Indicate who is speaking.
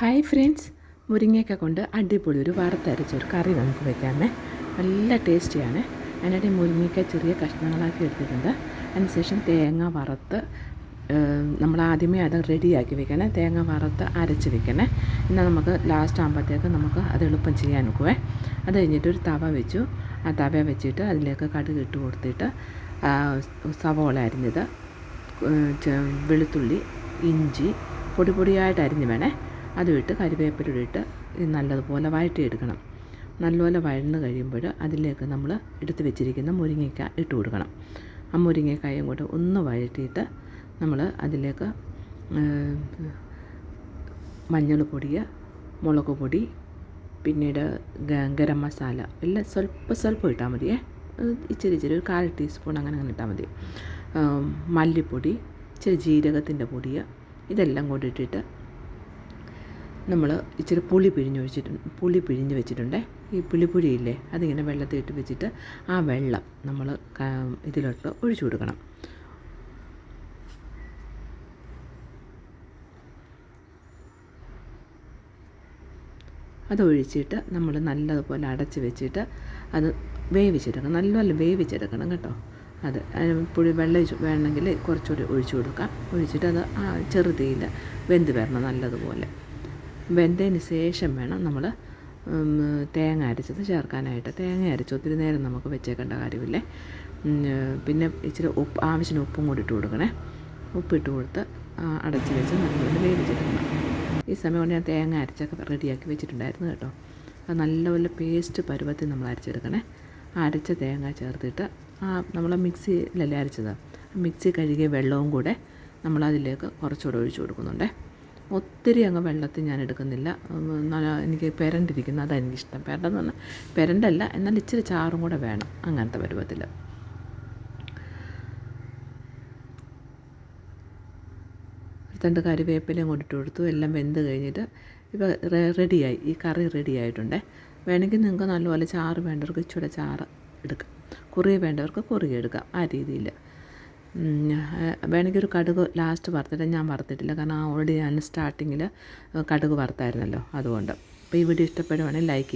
Speaker 1: Hi friends, മുരിങ്ങയൊക്കെ കൊണ്ട് അടിപൊളി ഒരു വറുത്തരച്ചൊരു കറി നമുക്ക് വയ്ക്കാമേ. നല്ല ടേസ്റ്റിയാണ്. അതിനായിട്ട് മുരിങ്ങയ്ക്ക ചെറിയ കഷ്ണങ്ങളാക്കി എടുത്തിട്ടുണ്ട്. അതിനുശേഷം തേങ്ങ വറുത്ത് നമ്മൾ ആദ്യമേ അത് റെഡിയാക്കി വെക്കണേ. തേങ്ങ വറുത്ത് അരച്ച് വെക്കണേ. എന്നാൽ നമുക്ക് ലാസ്റ്റ് ആകുമ്പോഴത്തേക്ക് നമുക്ക് അത് എളുപ്പം ചെയ്യാൻ നോക്കുവേ. അത് കഴിഞ്ഞിട്ട് ഒരു തവ വെച്ചു. ആ തവ വെച്ചിട്ട് അതിലേക്ക് കടുക് ഇട്ട് കൊടുത്തിട്ട് സവോള അരിഞ്ഞത്, വെളുത്തുള്ളി, ഇഞ്ചി പൊടി പൊടിയായിട്ട് അരിഞ്ഞ് വേണേ. അതും ഇട്ട് കരിവേപ്പില ഇട്ട് നല്ലതുപോലെ വഴറ്റിയെടുക്കണം. നല്ലപോലെ വഴന്ന് കഴിയുമ്പോൾ അതിലേക്ക് നമ്മൾ എടുത്ത് വെച്ചിരിക്കുന്ന മുരിങ്ങയ്ക്ക ഇട്ട് കൊടുക്കണം. ആ മുരിങ്ങക്കായും കൂടെ ഒന്ന് വഴറ്റിയിട്ട് നമ്മൾ അതിലേക്ക് മഞ്ഞൾപ്പൊടി, മുളക് പൊടി, പിന്നീട് ഗരം മസാല എല്ലാം സ്വല്പം ഇട്ടാൽ മതിയേ. ഇച്ചിരി ഒരു 1/4 ടീസ്പൂൺ അങ്ങനെ ഇട്ടാൽ മതി. മല്ലിപ്പൊടി, ഇച്ചിരി ജീരകത്തിൻ്റെ പൊടി, ഇതെല്ലാം കൂടി ഇട്ടിട്ട് നമ്മൾ ഇച്ചിരി പുളി പിഴിഞ്ഞ് വെച്ചിട്ടുണ്ട്. ഈ പുളിയില്ലേ, അതിങ്ങനെ വെള്ളത്തിൽ ഇട്ട് വെച്ചിട്ട് ആ വെള്ളം നമ്മൾ ഇതിലോട്ട് ഒഴിച്ചു കൊടുക്കണം. അതൊഴിച്ചിട്ട് നമ്മൾ നല്ലതുപോലെ അടച്ച് വെച്ചിട്ട് അത് വേവിച്ചെടുക്കണം. നല്ലപോലെ വേവിച്ചെടുക്കണം കേട്ടോ. അത് വെള്ളം വേണമെങ്കിൽ കുറച്ചുകൂടി ഒഴിച്ചു കൊടുക്കാം. ഒഴിച്ചിട്ട് അത് ചെറുതീയിൽ വെന്ത് വരണം. നല്ലതുപോലെ വെന്തതിന് ശേഷം വേണം നമ്മൾ തേങ്ങ അരച്ചത് ചേർക്കാനായിട്ട്. തേങ്ങ അരച്ച് ഒത്തിരി നേരം നമുക്ക് വെച്ചേക്കേണ്ട കാര്യമില്ലേ. പിന്നെ ഇച്ചിരി ആവശ്യത്തിന് ഉപ്പും കൂടി ഇട്ട് കൊടുക്കണേ. ഉപ്പിട്ട് കൊടുത്ത് അടച്ച് വെച്ച് നല്ലപോലെ വേവിച്ചെടുക്കണം. ഈ സമയം കൊണ്ട് ഞാൻ തേങ്ങ അരച്ചൊക്കെ റെഡിയാക്കി വെച്ചിട്ടുണ്ടായിരുന്നു കേട്ടോ. അത് നല്ലപോലെ പേസ്റ്റ് പരുവത്തിൽ നമ്മൾ അരച്ചെടുക്കണേ. അരച്ച തേങ്ങ ചേർത്തിട്ട് നമ്മൾ മിക്സിയിലല്ലേ അരച്ചത്, മിക്സി കഴുകിയ വെള്ളവും കൂടെ നമ്മളതിലേക്ക് കുറച്ചുകൂടെ ഒഴിച്ചു കൊടുക്കുന്നുണ്ട്. ഒത്തിരി അങ്ങ് വെള്ളത്തിൽ ഞാൻ എടുക്കുന്നില്ല. എനിക്ക് പെരണ്ടിരിക്കുന്നത് അതാണ് എനിക്കിഷ്ടം. പെരണ്ടെന്ന് പറഞ്ഞാൽ പെരണ്ടല്ല, എന്നാൽ ഇച്ചിരി ചാറും കൂടെ വേണം. അങ്ങനത്തെ പരുവത്തിൽ രണ്ട് കരിവേപ്പിലയും കൊണ്ടിട്ട് കൊടുത്തു. എല്ലാം വെന്ത് കഴിഞ്ഞിട്ട് ഇപ്പോൾ റെഡിയായി. ഈ കറി റെഡിയായിട്ടുണ്ടേ. വേണമെങ്കിൽ നിങ്ങൾക്ക് നല്ലപോലെ ചാറ് വേണ്ടവർക്ക് ഇച്ചിരി ചാറ് എടുക്കാം, കുറുകി വേണ്ടവർക്ക് കുറുകി എടുക്കാം. ആ രീതിയിൽ വേണമെങ്കിൽ ഒരു കടുക് ലാസ്റ്റ് വറുത്തിട്ട്, ഞാൻ വറുത്തിട്ടില്ല കാരണം ഓൾറെഡി ഞാൻ സ്റ്റാർട്ടിങ്ങിൽ കടുക് വറുത്തായിരുന്നല്ലോ. അതുകൊണ്ട് അപ്പോൾ ഈ വീഡിയോ ഇഷ്ടപ്പെടുവാണെങ്കിൽ ലൈക്ക്